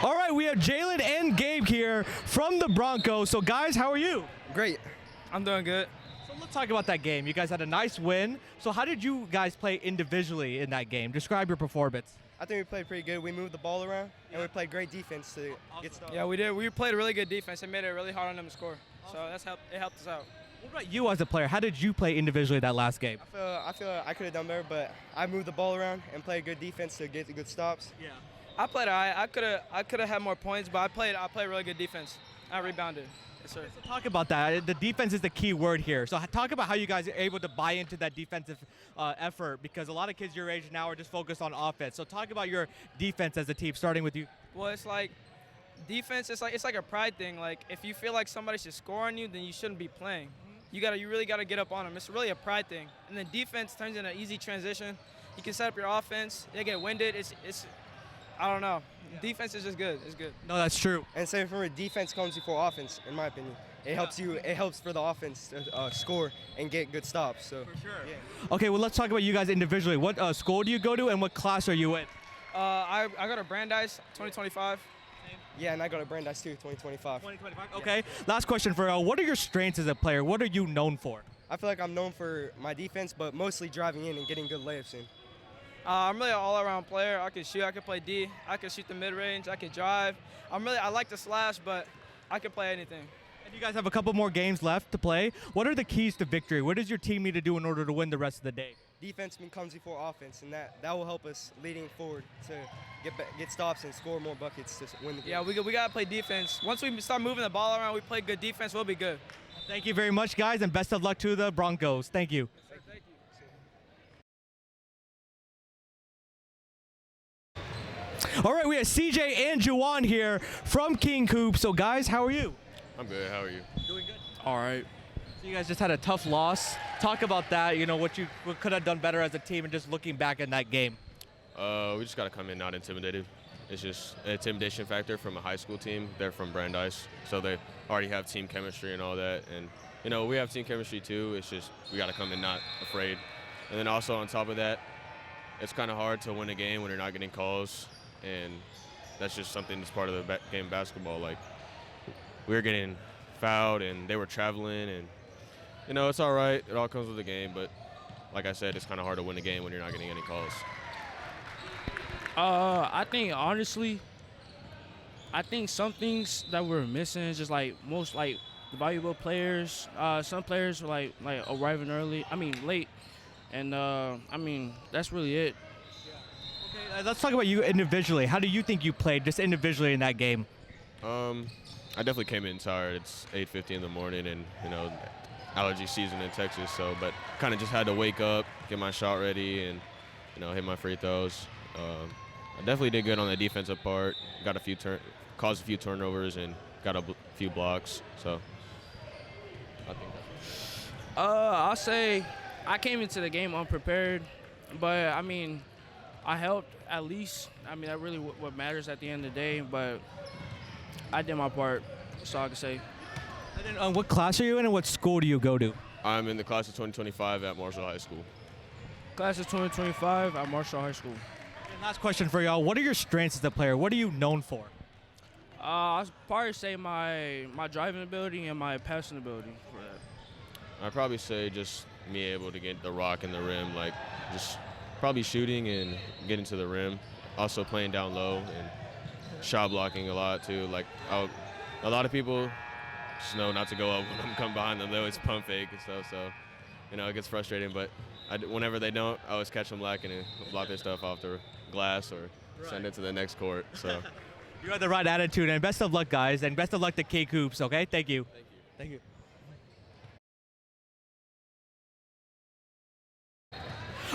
All right, we have Jalen and Gabe here from the Broncos. So, guys, how are you? Great. I'm doing good. So let's talk about that game. You guys had a nice win. So how did you guys play individually in that game? Describe your performance. I think we played pretty good. We moved the ball around, and we played great defense to get started. Yeah, we did. We played a really good defense. It made it really hard on them to score. So it helped us out. What about you as a player? How did you play individually that last game? I feel I could have done better, but I moved the ball around and played good defense to get the good stops. Yeah. I played all right. I could have had more points, but I played really good defense. I rebounded. Yes, sir. So talk about that. The defense is the key word here. So talk about how you guys are able to buy into that defensive effort, because a lot of kids your age now are just focused on offense. So talk about your defense as a team, starting with you. Well, it's like defense. It's like a pride thing. Like if you feel like somebody should score on you, then you shouldn't be playing. You really gotta get up on them. It's really a pride thing. And then defense turns into an easy transition. You can set up your offense. They get winded. It's I don't know. Yeah. Defense is just good. It's good. No, that's true. And same for me, defense comes before offense, in my opinion. It helps you. It helps for the offense to score and get good stops. So for sure. Yeah. Okay, well let's talk about you guys individually. What school do you go to, and what class are you in? I go to Brandeis, 2025. Yeah, and I go to Brandeis too, 2025. 2025. Okay. Last question for what are your strengths as a player? What are you known for? I feel like I'm known for my defense, but mostly driving in and getting good layups in. I'm really an all-around player. I can shoot. I can play D. I can shoot the mid-range. I can drive. I like to slash, but I can play anything. And you guys have a couple more games left to play. What are the keys to victory? What does your team need to do in order to win the rest of the day? Defense comes before offense, and that will help us leading forward to get stops and score more buckets to win the game. Yeah, we got to play defense. Once we start moving the ball around, we play good defense, we'll be good. Thank you very much, guys, and best of luck to the Broncos. Thank you. Thank you. All right, we have CJ and Juwan here from King Coop. So, guys, how are you? I'm good. How are you? Doing good. All right. So you guys just had a tough loss. Talk about that. You know what could have done better as a team, and just looking back in that game. We just got to come in not intimidated. It's just an intimidation factor from a high school team. They're from Brandeis, so they already have team chemistry and all that. And you know we have team chemistry too. It's just we got to come in not afraid. And then also on top of that, it's kind of hard to win a game when you're not getting calls. And that's just something that's part of the game of basketball. Like, we were getting fouled, and they were traveling, and, you know, it's all right. It all comes with the game, but like I said, it's kind of hard to win a game when you're not getting any calls. I think, honestly, some things that we're missing is just, like, most, like, valuable players. Some players were, like arriving late. And, that's really it. Let's talk about you individually. How do you think you played just individually in that game? I definitely came in tired. It's 8:50 in the morning, and you know, allergy season in Texas. So, but kind of just had to wake up, get my shot ready, and you know, hit my free throws. I definitely did good on the defensive part. Got caused a few turnovers, and got a few blocks. So, I think that's. I'll say I came into the game unprepared, but I helped at least. That really what matters at the end of the day, but I did my part, that's all I can say. And then, what class are you in, and what school do you go to? I'm in the class of 2025 at Marshall High School. Class of 2025 at Marshall High School. And last question for y'all. What are your strengths as a player? What are you known for? I'd probably say my driving ability and my passing ability for that. I'd probably say just me able to get the rock in the rim, like just probably shooting and getting to the rim. Also playing down low and shot blocking a lot too. Like a lot of people just know not to go up when I'm coming behind them. They always pump fake and stuff, so you know it gets frustrating. But whenever they don't, I always catch them lacking and block their stuff off the glass or send it to the next court. So you have the right attitude, and best of luck, guys, and best of luck to K Coops. Okay, thank you. Thank you. Thank you.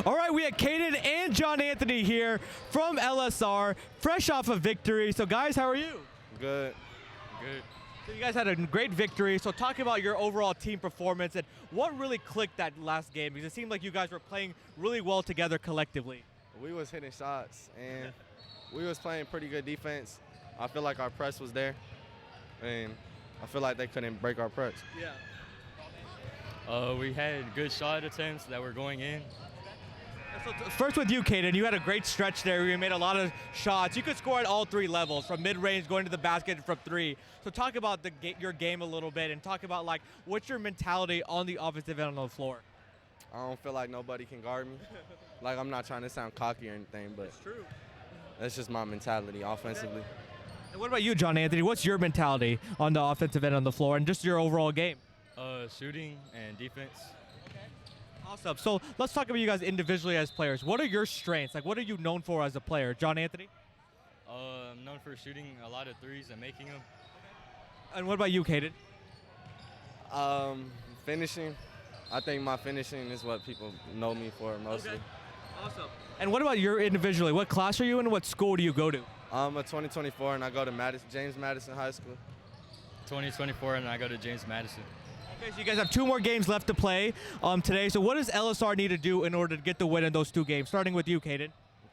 All right, we have Caden and John Anthony here from LSR, fresh off a victory. So, guys, how are you? Good. Good. So you guys had a great victory. So talk about your overall team performance and what really clicked that last game, because it seemed like you guys were playing really well together collectively. We was hitting shots, and we was playing pretty good defense. I feel like our press was there, and I feel like they couldn't break our press. Yeah. We had good shot attempts that were going in. So first with you, Caden, you had a great stretch there. You made a lot of shots. You could score at all three levels, from mid-range, going to the basket, and from three. So talk about your game a little bit, and talk about like what's your mentality on the offensive end on the floor. I don't feel like nobody can guard me. Like, I'm not trying to sound cocky or anything, but It's true. that's just my mentality offensively. And what about you, John Anthony? What's your mentality on the offensive end on the floor and just your overall game? Shooting and defense. Awesome. So let's talk about you guys individually as players. What are your strengths? Like, what are you known for as a player? John Anthony? I'm known for shooting a lot of threes and making them. And what about you, Caden? Finishing. I think my finishing is what people know me for mostly. Awesome. And what about your individually? What class are you in and what school do you go to? I'm a 2024 and I go to James Madison High School. 2024 and I go to James Madison. Okay, so you guys have 2 more games left to play today. So what does LSR need to do in order to get the win in those 2 games? Starting with you, Caden.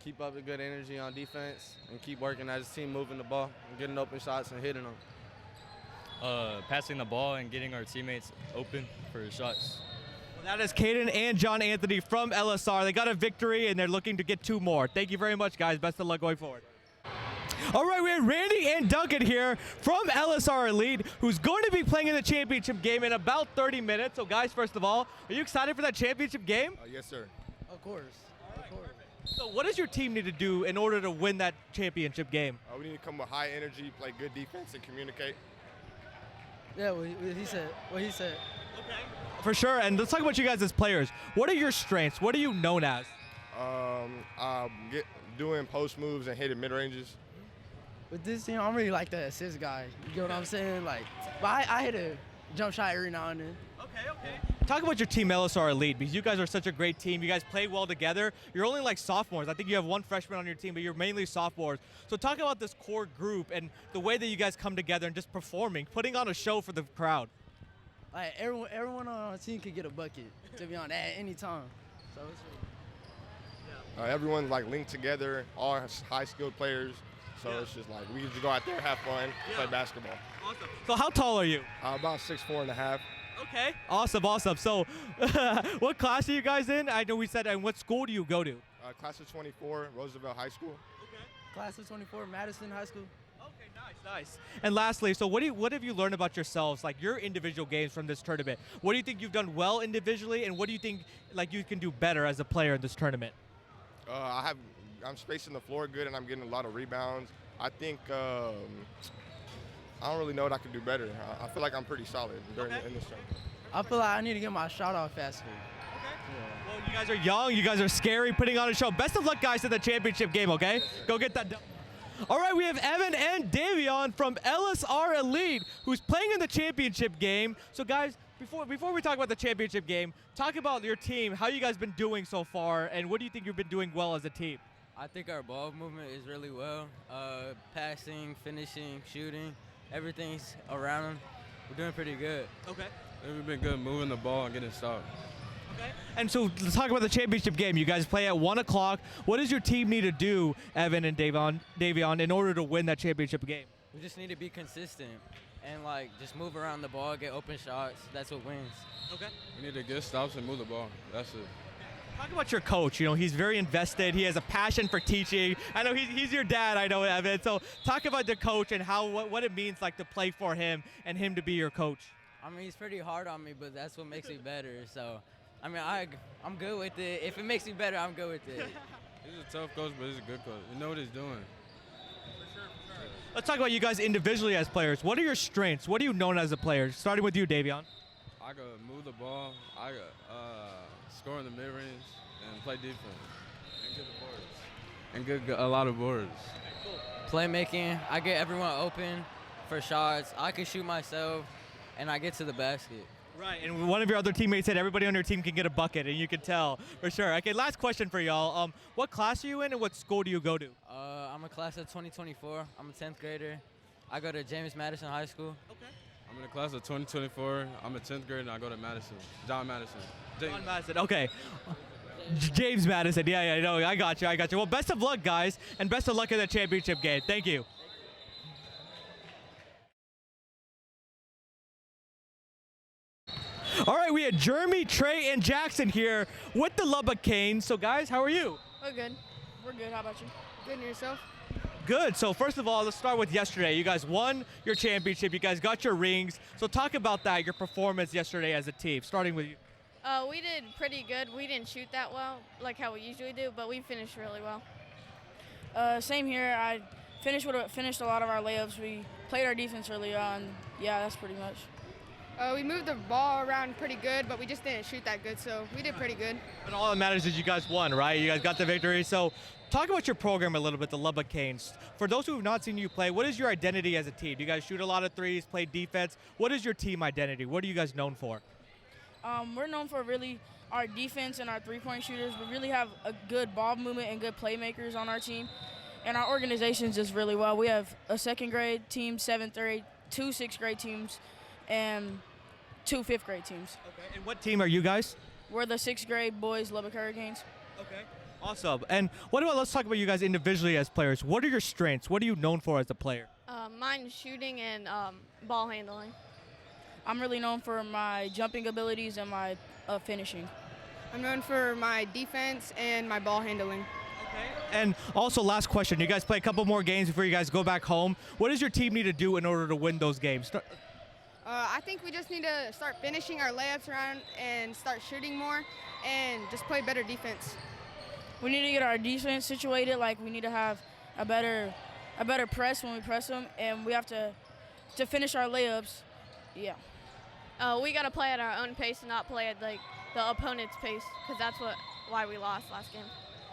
Keep up the good energy on defense and keep working as a team, moving the ball and getting open shots and hitting them. Passing the ball and getting our teammates open for shots. Well, that is Caden and John Anthony from LSR. They got a victory and they're looking to get 2 more. Thank you very much, guys. Best of luck going forward. All right, we have Randy and Duncan here from LSR Elite, who's going to be playing in the championship game in about 30 minutes. So, guys, first of all, are you excited for that championship game? Yes, sir. Of course. So, what does your team need to do in order to win that championship game? We need to come with high energy, play good defense, and communicate. Yeah, what he said. Okay. For sure. And let's talk about you guys as players. What are your strengths? What are you known as? Doing post moves and hitting mid ranges. With this team, I'm really like the assist guy. You get what I'm saying? Like, but I hit a jump shot every now and then. Okay. Talk about your team, LSR Elite, because you guys are such a great team. You guys play well together. You're only like sophomores. I think you have 1 freshman on your team, but you're mainly sophomores. So talk about this core group and the way that you guys come together and just performing, putting on a show for the crowd. Like everyone on our team could get a bucket, to be honest, at any time. So it's really Everyone's like linked together, all high skilled players. So it's just like we just go out there, have fun, play basketball. Awesome. So how tall are you? About 6'4.5". Okay. Awesome. So what class are you guys in? I know we said, and what school do you go to? Class of 24, Roosevelt High School. Okay. class of 24, Madison High School. Okay, nice. And lastly, so what have you learned about yourselves, like your individual games from this tournament? What do you think you've done well individually, and what do you think like you can do better as a player in this tournament? I'm spacing the floor good, and I'm getting a lot of rebounds. I think I don't really know what I can do better. I feel like I'm pretty solid in this tournament. I feel like I need to get my shot off faster. Well, you guys are young. You guys are scary, putting on a show. Best of luck, guys, to the championship game, okay? Go get that done. All right, we have Evan and Davion from LSR Elite, who's playing in the championship game. So, guys, before we talk about the championship game, talk about your team, how you guys been doing so far, and what do you think you've been doing well as a team? I think our ball movement is really well. Passing, finishing, shooting, everything's around them. We're doing pretty good. Okay. We've been good moving the ball and getting stopped. Okay. And so let's talk about the championship game. You guys play at 1 o'clock. What does your team need to do, Evan and Davion, in order to win that championship game? We just need to be consistent and just move around the ball, get open shots. That's what wins. Okay. We need to get stops and move the ball. That's it. Talk about your coach. You know, he's very invested. He has a passion for teaching. I know he's your dad, I know, Evan. So talk about the coach and what it means like to play for him and him to be your coach. I mean, he's pretty hard on me, but that's what makes me better. So, I mean, I'm good with it. If it makes me better, I'm good with it. He's a tough coach, but he's a good coach. You know what he's doing. Let's talk about you guys individually as players. What are your strengths? What are you known as a player? Starting with you, Davion. I can move the ball. I can score in the mid-range and play defense and get the boards. And get a lot of boards. Playmaking, I get everyone open for shots. I can shoot myself, and I get to the basket. Right, and one of your other teammates said everybody on your team can get a bucket, and you can tell for sure. Okay, last question for y'all. What class are you in, and what school do you go to? I'm a class of 2024. I'm a 10th grader. I go to James Madison High School. Okay. I'm in the class of 2024. I'm a 10th grader, and I go to Madison. John Madison. John Madison, okay. James Madison, yeah, no, I got you. Well, best of luck, guys, and best of luck in the championship game. Thank you. All right, we had Jeremy, Trey, and Jackson here with the Lubbock Canes. So guys, how are you? We're good. We're good. How about you? Good. And yourself? Good. So first of all, let's start with yesterday. You guys won your championship. You guys got your rings. So talk about that, your performance yesterday as a team, starting with you. We did pretty good. We didn't shoot that well, like how we usually do, but we finished really well. Same here. I finished a lot of our layups. We played our defense really well, and yeah, that's pretty much. We moved the ball around pretty good, but we just didn't shoot that good, so we did pretty good. But all that matters is you guys won, right? You guys got the victory. So talk about your program a little bit, the Lubbock Canes. For those who have not seen you play, what is your identity as a team? Do you guys shoot a lot of threes, play defense? What is your team identity? What are you guys known for? We're known for really our defense and our three-point shooters. We really have a good ball movement and good playmakers on our team. And our organization's just really well. We have a second grade team, seventh grade, 2 sixth grade teams, and 2 fifth grade teams. Okay. And what team are you guys? We're the 6th grade boys Lubbock Hurricanes. Okay. Awesome. And let's talk about you guys individually as players. What are your strengths? What are you known for as a player? Mine is shooting and ball handling. I'm really known for my jumping abilities and my finishing. I'm known for my defense and my ball handling. Okay. And also, last question. You guys play a couple more games before you guys go back home. What does your team need to do in order to win those games? I think we just need to start finishing our layups around and start shooting more and just play better defense. We need to get our defense situated. Like, we need to have a better press when we press them, and we have to finish our layups. Yeah. We got to play at our own pace and not play at the opponent's pace, because that's why we lost last game.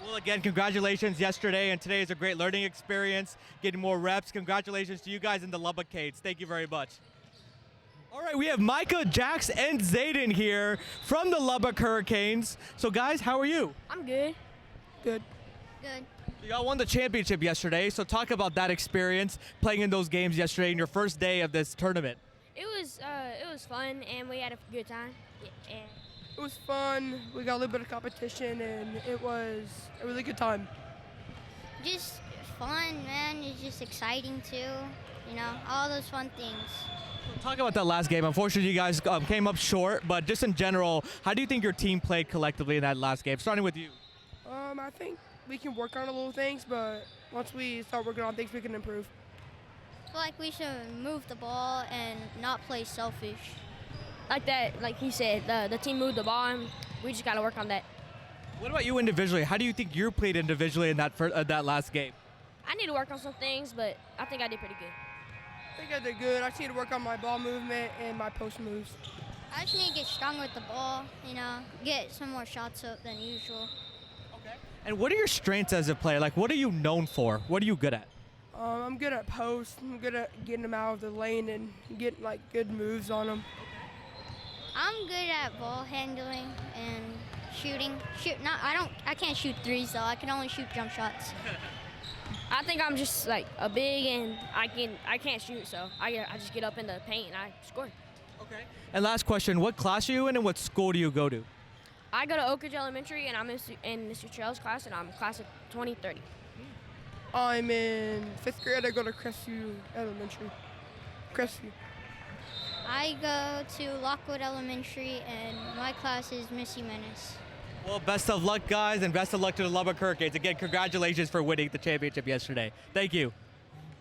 Well, again, congratulations yesterday, and today is a great learning experience, getting more reps. Congratulations to you guys in the Lubbock Canes. Thank you very much. All right, we have Micah, Jax, and Zayden here from the Lubbock Hurricanes. So, guys, how are you? I'm good. Good. Good. Y'all won the championship yesterday, so talk about that experience, playing in those games yesterday in your first day of this tournament. It was fun, and we had a good time. Yeah. It was fun. We got a little bit of competition, and it was a really good time. Just fun, man. It's just exciting too. You know, all those fun things. Talk about that last game. Unfortunately, you guys came up short, but just in general, how do you think your team played collectively in that last game? Starting with you. I think we can work on a little things, but once we start working on things, we can improve. I feel like we should move the ball and not play selfish. Like that, like he said, the team moved the ball, and we just got to work on that. What about you individually? How do you think you played individually in that last game? I need to work on some things, but I think I did pretty good. I think I did good. I just need to work on my ball movement and my post moves. I just need to get strong with the ball, you know, get some more shots up than usual. Okay. And what are your strengths as a player? Like, what are you known for? What are you good at? I'm good at post. I'm good at getting them out of the lane and getting like good moves on them. I'm good at ball handling and shooting. I can't shoot threes though. I can only shoot jump shots. I think I'm just like a big, and I can't shoot, so I just get up in the paint and I score. Okay. And last question, what class are you in and what school do you go to? I go to Oak Ridge Elementary, and I'm in Mr. Trail's class, and I'm class of 2030. I'm in 5th grade. I go to Crestview Elementary. Crestview. I go to Lockwood Elementary, and my class is Miss Jimenez. Well, best of luck, guys, and best of luck to the Lubbock Hurricanes. Again, congratulations for winning the championship yesterday. Thank you.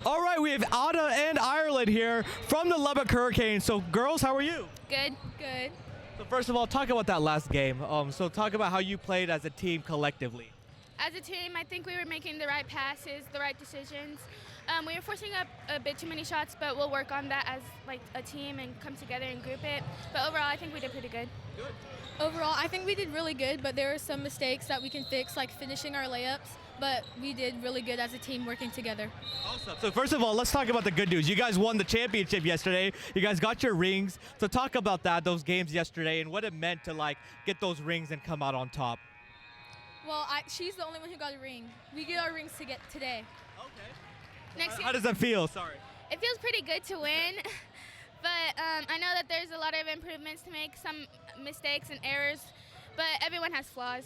All right, we have Ada and Ireland here from the Lubbock Hurricanes. So, girls, how are you? Good. Good. So, first of all, talk about that last game. So, talk about how you played as a team collectively. As a team, I think we were making the right passes, the right decisions. We were forcing up a bit too many shots, but we'll work on that as like a team and come together and group it. But overall, I think we did pretty good. Good. Overall, I think we did really good, but there were some mistakes that we can fix, like finishing our layups. But we did really good as a team working together. Awesome. So first of all, let's talk about the good news. You guys won the championship yesterday. You guys got your rings. So talk about that, those games yesterday, and what it meant to like get those rings and come out on top. Well, she's the only one who got a ring. We get our rings to get today. Okay. How does that feel? Sorry. It feels pretty good to win, but I know that there's a lot of improvements to make, some mistakes and errors, but everyone has flaws.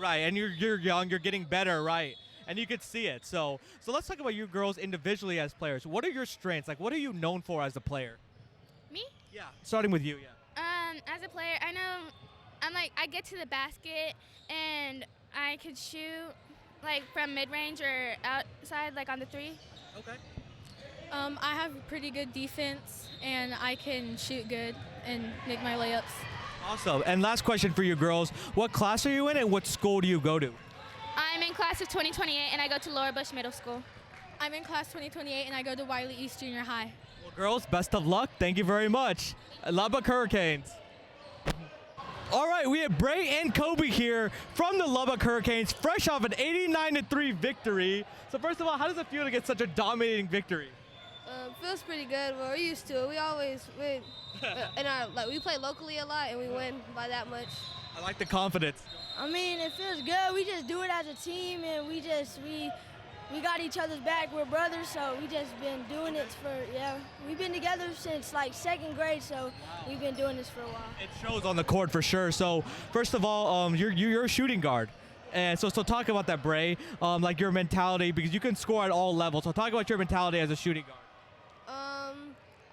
Right. And you're young, you're getting better, right? And you could see it. So let's talk about you girls individually as players. What are your strengths? Like, what are you known for as a player? Me? Yeah. Starting with you, yeah. As a player, I know I get to the basket and I could shoot like from mid-range or outside, like on the three. Okay. I have pretty good defense, and I can shoot good and make my layups. Awesome. And last question for you girls. What class are you in and what school do you go to? I'm in class of 2028, and I go to Laura Bush Middle School. I'm in class 2028, and I go to Wiley East Junior High. Well, girls, best of luck. Thank you very much. Lubbock Hurricanes. All right, we have Bray and Kobe here from the Lubbock Hurricanes, fresh off an 89-3 victory. So first of all, how does it feel to get such a dominating victory? Feels pretty good. We're used to it. We always win. We play locally a lot, and we win by that much. I like the confidence. I mean, it feels good. We just do it as a team, and we got each other's back. We're brothers, so we just been doing it we've been together since like second grade, so we've been doing this for a while. It shows on the court for sure. So first of all, you're a shooting guard. And so talk about that, Bray, like your mentality, because you can score at all levels. So talk about your mentality as a shooting guard.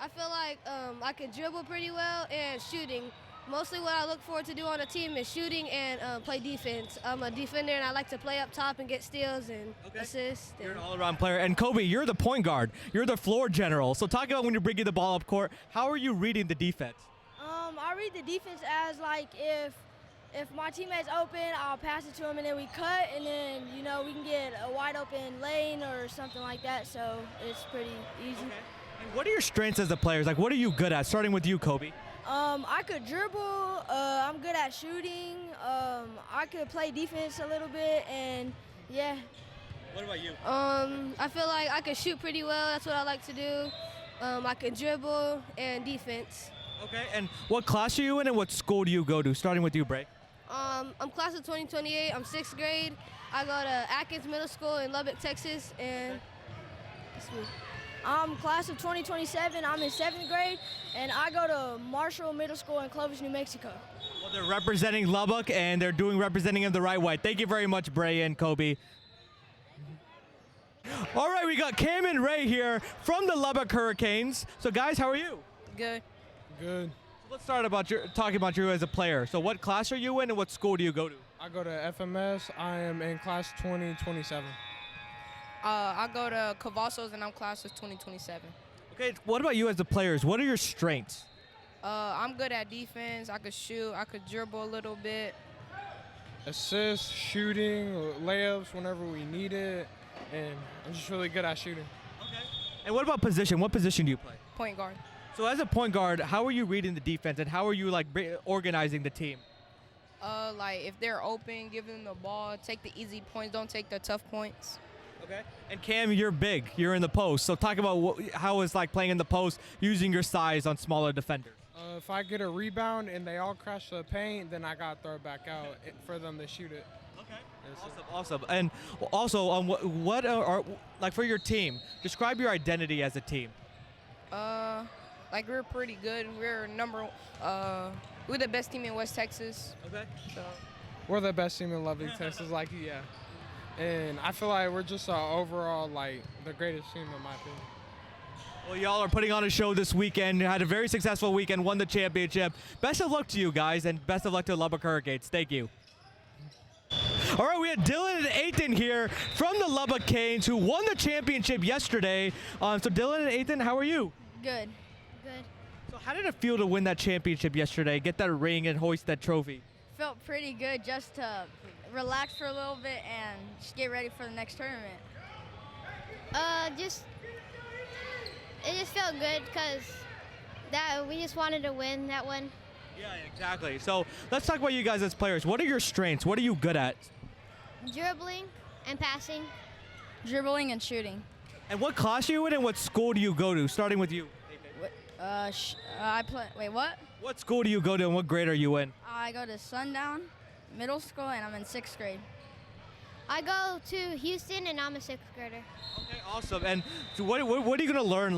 I feel like I can dribble pretty well and shooting. Mostly what I look forward to do on a team is shooting and play defense. I'm a defender, and I like to play up top and get steals and assists. You're an all-around player. And Kobe, you're the point guard. You're the floor general. So talk about when you're bringing the ball up court. How are you reading the defense? I read the defense as like if my teammate's open, I'll pass it to him, and then we cut, and then we can get a wide open lane or something like that. So it's pretty easy. Okay. And what are your strengths as a player? Like, what are you good at? Starting with you, Kobe. I could dribble. I'm good at shooting. I could play defense a little bit, and yeah. What about you? I feel like I can shoot pretty well. That's what I like to do. I can dribble and defense. Okay. And what class are you in, and what school do you go to? Starting with you, Bray. I'm class of 2028. I'm 6th grade. I go to Atkins Middle School in Lubbock, Texas, and that's me. I'm class of 2027. I'm in 7th grade, and I go to Marshall Middle School in Clovis, New Mexico. Well, they're representing Lubbock, and they're representing him the right way. Thank you very much, Bray and Kobe. All right, we got Cam and Ray here from the Lubbock Hurricanes. So, guys, how are you? Good. Good. So let's start talking about you as a player. So what class are you in, and what school do you go to? I go to FMS. I am in class 2027. I go to Cavazos, and I'm class of 2027. Okay, what about you as the players? What are your strengths? I'm good at defense. I could shoot. I could dribble a little bit. Assists, shooting, layups whenever we need it, and I'm just really good at shooting. Okay. And what about position? What position do you play? Point guard. So as a point guard, how are you reading the defense, and how are you organizing the team? Like if they're open, give them the ball. Take the easy points. Don't take the tough points. Okay. And Cam, you're big. You're in the post. So talk about how it's like playing in the post, using your size on smaller defenders. If I get a rebound and they all crash the paint, then I got to throw it back out for them to shoot it. Okay. Yes, awesome. And also, what are like for your team? Describe your identity as a team. Like we're pretty good. We're we're the best team in West Texas. Okay. So. We're the best team in Lubbock, Texas. And I feel like we're just overall the greatest team in my opinion. Well, y'all are putting on a show this weekend. You had a very successful weekend, won the championship. Best of luck to you guys, and best of luck to Lubbock Hurricanes. Thank you. All right, we had Dylan and Ethan here from the Lubbock Canes, who won the championship yesterday. So Dylan and Ethan, how are you? Good. Good. So how did it feel to win that championship yesterday, get that ring and hoist that trophy? Felt pretty good just to relax for a little bit and just get ready for the next tournament. It just felt good because we just wanted to win that one. Yeah, exactly. So let's talk about you guys as players. What are your strengths? What are you good at? Dribbling and passing. Dribbling and shooting. And what class are you in, and what school do you go to? Starting with you. What? What school do you go to, and what grade are you in? I go to Sundown Middle School, and I'm in 6th grade. I go to Houston, and I'm a 6th grader. Okay, awesome. And so what are you going to learn,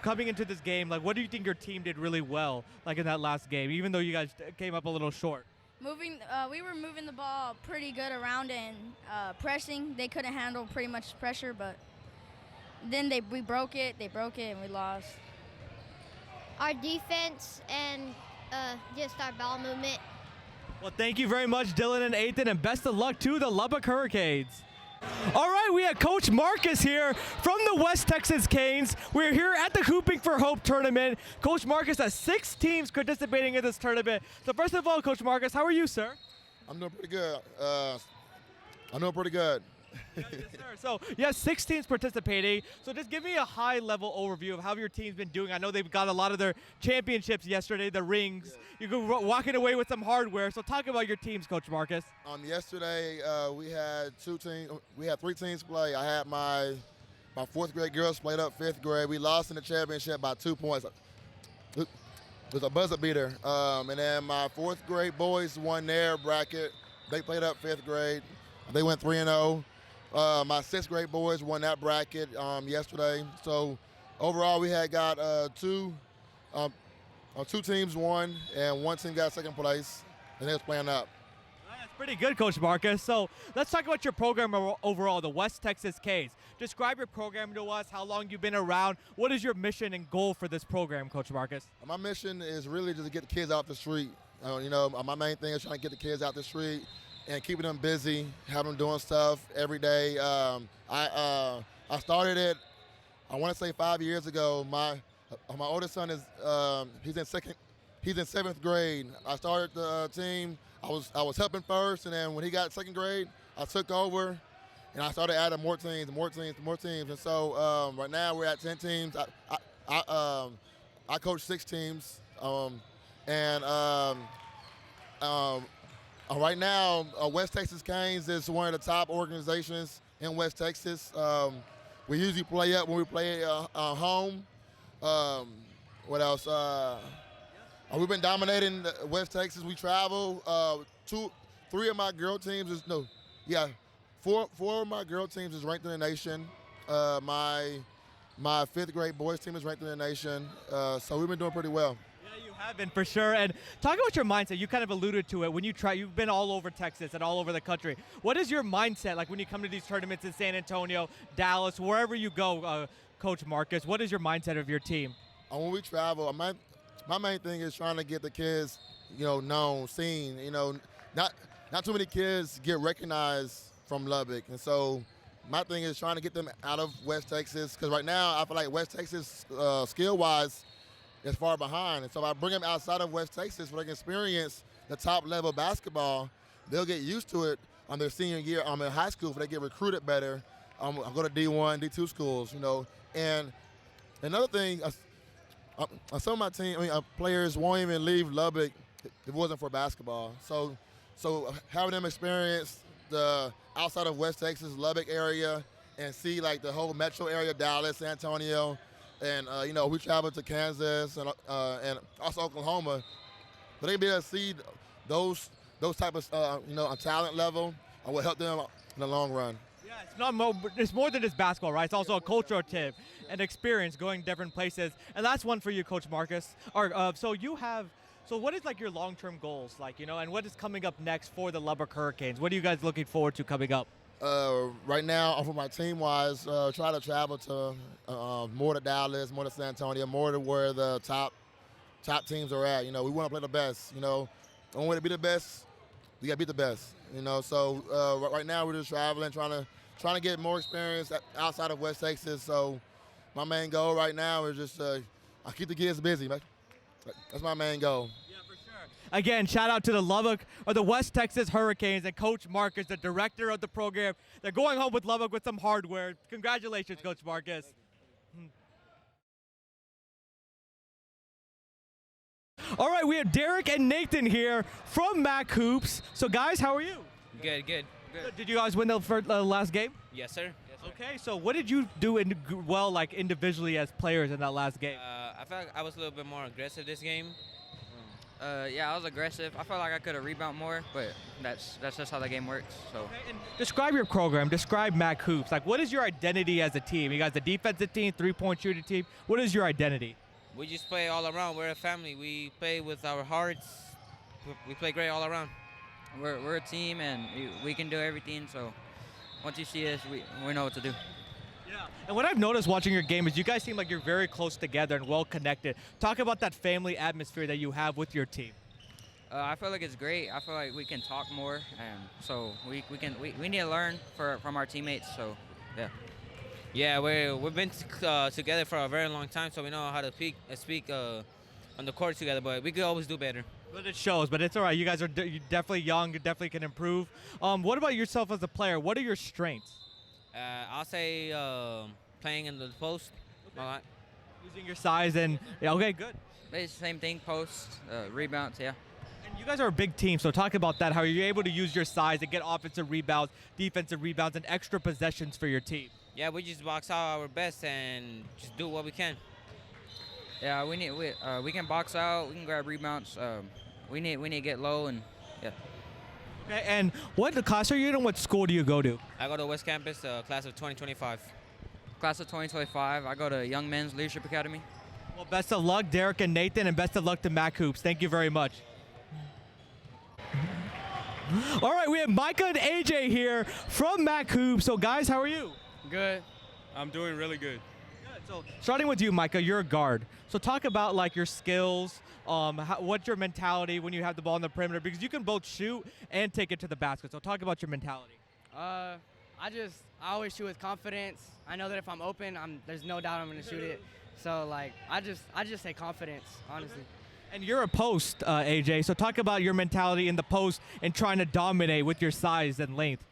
coming into this game? What do you think your team did really well, in that last game, even though you guys came up a little short? We were moving the ball pretty good around and pressing. They couldn't handle pretty much pressure, but then we broke it. They broke it, and we lost. Our defense and just our ball movement. Well, thank you very much, Dylan and Ethan, and best of luck to the Lubbock Hurricanes. All right, we have Coach Marcus here from the West Texas Canes. We're here at the Hooping for Hope tournament. Coach Marcus has 6 teams participating in this tournament. So first of all, Coach Marcus, how are you, sir? I'm doing pretty good. I'm doing pretty good. Yes, sir. So you have 6 teams participating. So just give me a high-level overview of how your team's been doing. I know they've got a lot of their championships yesterday, the rings. You go walking away with some hardware. So talk about your teams, Coach Marcus. Yesterday we had 2 teams. We had 3 teams play. I had my 4th grade girls played up 5th grade. We lost in the championship by 2 points. It was a buzzer beater. And then my 4th grade boys won their bracket. They played up 5th grade. They went 3-0. My 6th grade boys won that bracket yesterday. So overall, we had got 2 teams won, and 1 team got 2nd place, and they was playing up. That's pretty good, Coach Marcus. So let's talk about your program overall, the West Texas Canes. Describe your program to us, how long you've been around. What is your mission and goal for this program, Coach Marcus? My mission is really just to get the kids off the street. My main thing is trying to get the kids out the street and keeping them busy, having them doing stuff every day. I started it, I want to say 5 years ago. My oldest son is he's in 7th grade. I started the team. I was helping first, and then when he got 2nd grade, I took over, and I started adding more teams. And so right now we're at 10 teams. I coach 6 teams, right now, West Texas Canes is one of the top organizations in West Texas. We usually play up when we play home. What else? We've been dominating West Texas. We travel. 4 of my girl teams is ranked in the nation. My 5th grade boys team is ranked in the nation. So we've been doing pretty well. Have been, for sure. And talk about your mindset. You kind of alluded to it when you've been all over Texas and all over the country. What is your mindset like when you come to these tournaments in San Antonio, Dallas, wherever you go, Coach Marcus? What is your mindset of your team? When we travel, my main thing is trying to get the kids, known, seen. Not too many kids get recognized from Lubbock, and so my thing is trying to get them out of West Texas, because right now I feel like West Texas, skill-wise, is far behind. And so if I bring them outside of West Texas where they can experience the top level basketball, they'll get used to it on their senior year in high school if they get recruited better. I'll go to D1, D2 schools, And another thing, some of my team, players won't even leave Lubbock if it wasn't for basketball. So having them experience the outside of West Texas, Lubbock area, and see like the whole metro area, Dallas, San Antonio, and we travel to Kansas and also Oklahoma, but they be able to see those type of talent level will help them in the long run. Yeah, it's more than just basketball, right? It's also a cultural tip and experience going different places. And that's one for you, Coach Marcus. So what is like your long-term goals, and what is coming up next for the Lubbock Hurricanes? What are you guys looking forward to coming up? Right now, for my team-wise, try to travel to more to Dallas, more to San Antonio, more to where the top teams are at. We want to play the best. Only way to be the best, we got to beat the best. So right now we're just traveling, trying to get more experience outside of West Texas. So my main goal right now is just I keep the kids busy. That's my main goal. Again, shout out to the West Texas Hurricanes and Coach Marcus, the director of the program. They're going home with Lubbock with some hardware. Congratulations, Coach Marcus. All right, we have Derek and Nathan here from Machoops. So, guys, how are you? Good. Did you guys win the last game? Yes, sir. Okay, so what did you do individually as players in that last game? I felt like I was a little bit more aggressive this game. Yeah, I was aggressive. I felt like I could have rebounded more, but that's just how the game works. So. Okay, and describe your program. Describe Machoops. What is your identity as a team? You guys a defensive team, 3-point shooting team. What is your identity? We just play all around. We're a family. We play with our hearts. We play great all around. We're a team, and we can do everything. So once you see us, we know what to do. Yeah. And what I've noticed watching your game is you guys seem like you're very close together and well connected. Talk about that family atmosphere that you have with your team. I feel like it's great. I feel like we can talk more, and so we need to learn from our teammates. So, yeah. Yeah, we've been together for a very long time, so we know how to speak on the court together. But we could always do better. But it shows. But it's all right. You guys are you're definitely young. You definitely can improve. What about yourself as a player? What are your strengths? I'll say playing in the post. Okay. Using your size and yeah. Okay, good. It's the same thing. Post, rebounds. Yeah. And you guys are a big team, so talk about that. How are you able to use your size to get offensive rebounds, defensive rebounds, and extra possessions for your team? Yeah, we just box out our best and just do what we can. Yeah, we can box out. We can grab rebounds. We need to get low and yeah. Okay, and what class are you in and what school do you go to? I go to West Campus, class of 2025. Class of 2025. I go to Young Men's Leadership Academy. Well, best of luck, Derek and Nathan, and best of luck to Machoops. Thank you very much. All right, we have Micah and AJ here from Machoops. So, guys, how are you? Good. I'm doing really good. Good. So, starting with you, Micah, you're a guard. So, talk about like your skills. What's your mentality when you have the ball on the perimeter? Because you can both shoot and take it to the basket. So, talk about your mentality. I always shoot with confidence. I know that if I'm open, there's no doubt I'm going to shoot it. So, like, I just say confidence, honestly. And you're a post, AJ, so talk about your mentality in the post and trying to dominate with your size and length.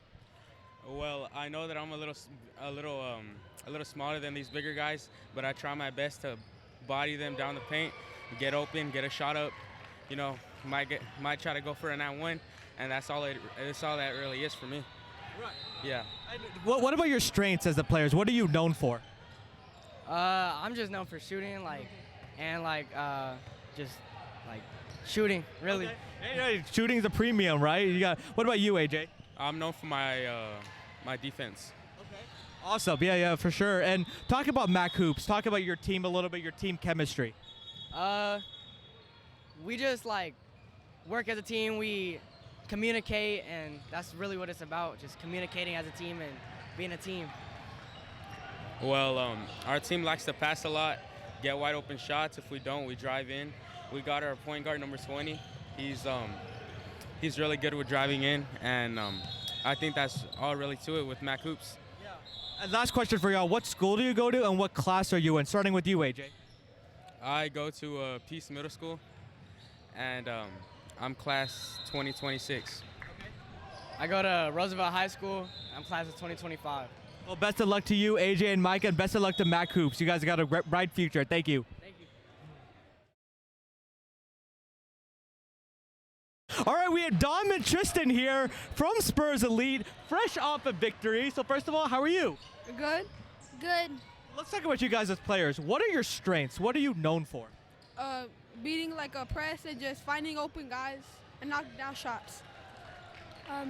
Well, I know that I'm a little smaller than these bigger guys, but I try my best to body them down the paint, get open, get a shot up. You know, might try to go for an and-one, and that's all that really is for me. Right. Yeah. What about your strengths as the players? What are you known for? I'm just known for shooting, just shooting, really. Okay. Hey, shooting's a premium, right? What about you, AJ? I'm known for my my defense. Okay. Awesome. Yeah, for sure. And talk about Machoops. Talk about your team a little bit, your team chemistry. We just work as a team. We communicate, and that's really what it's about. Just communicating as a team and being a team. Well, our team likes to pass a lot, get wide open shots. If we don't, we drive in. We got our point guard, number 20. He's really good with driving in, and I think that's all really to it with Machoops. Yeah. And last question for y'all: what school do you go to, and what class are you in? Starting with you, AJ. I go to Peace Middle School, and I'm class 2026. Okay. I go to Roosevelt High School. I'm class of 2025. Well, best of luck to you, AJ and Mike, and best of luck to Machoops. You guys got a bright future. Thank you. Thank you. All right, we have Dom and Tristan here from Spurs Elite, fresh off a victory. So first of all, how are you? Good. Good. Let's talk about you guys as players. What are your strengths? What are you known for? Beating a press and just finding open guys and knocking down shots.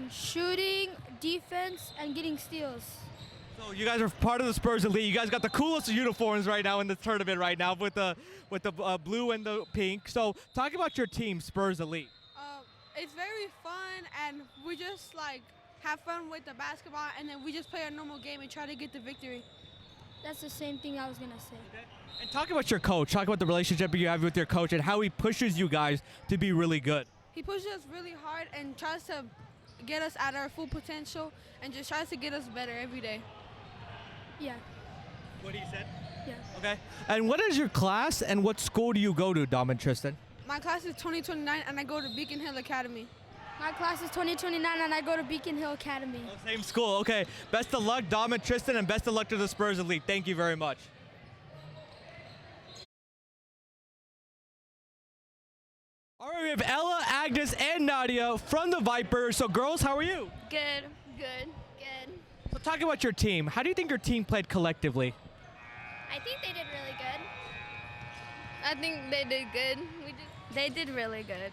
Shooting, defense, and getting steals. So you guys are part of the Spurs Elite. You guys got the coolest uniforms right now in the tournament right now with the blue and the pink. So talk about your team, Spurs Elite. It's very fun, and we just have fun with the basketball, and then we just play our normal game and try to get the victory. That's the same thing I was gonna say. Okay. And talk about your coach. Talk about the relationship you have with your coach and how he pushes you guys to be really good. He pushes us really hard and tries to get us at our full potential and just tries to get us better every day. Yeah. What he said? Yeah. Okay. And what is your class and what school do you go to, Dom and Tristan? My class is 2029 and I go to Beacon Hill Academy. My class is 2029 and I go to Beacon Hill Academy. Oh, same school. Okay. Best of luck, Dom and Tristan, and best of luck to the Spurs Elite. Thank you very much. All right, we have Ella, Agnes, and Nadia from the Vipers. So, girls, how are you? Good. So, talk about your team. How do you think your team played collectively? I think they did really good. I think they did good. They did really good.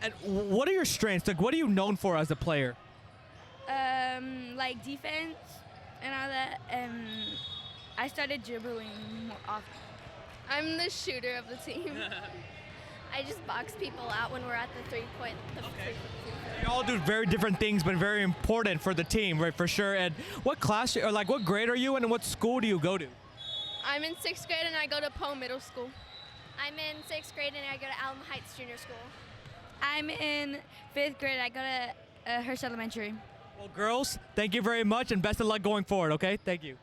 And what are your strengths? What are you known for as a player? Defense and all that. I started dribbling more often. I'm the shooter of the team. I just box people out when we're at the three-point. You all do very different things, but very important for the team, right? For sure. And what class or like what grade are you in, and what school do you go to? I'm in 6th grade and I go to Poe Middle School. I'm in 6th grade and I go to Alma Heights Junior School. I'm in 5th grade. I go to Hearst Elementary. Well, girls, thank you very much, and best of luck going forward. Okay, thank you.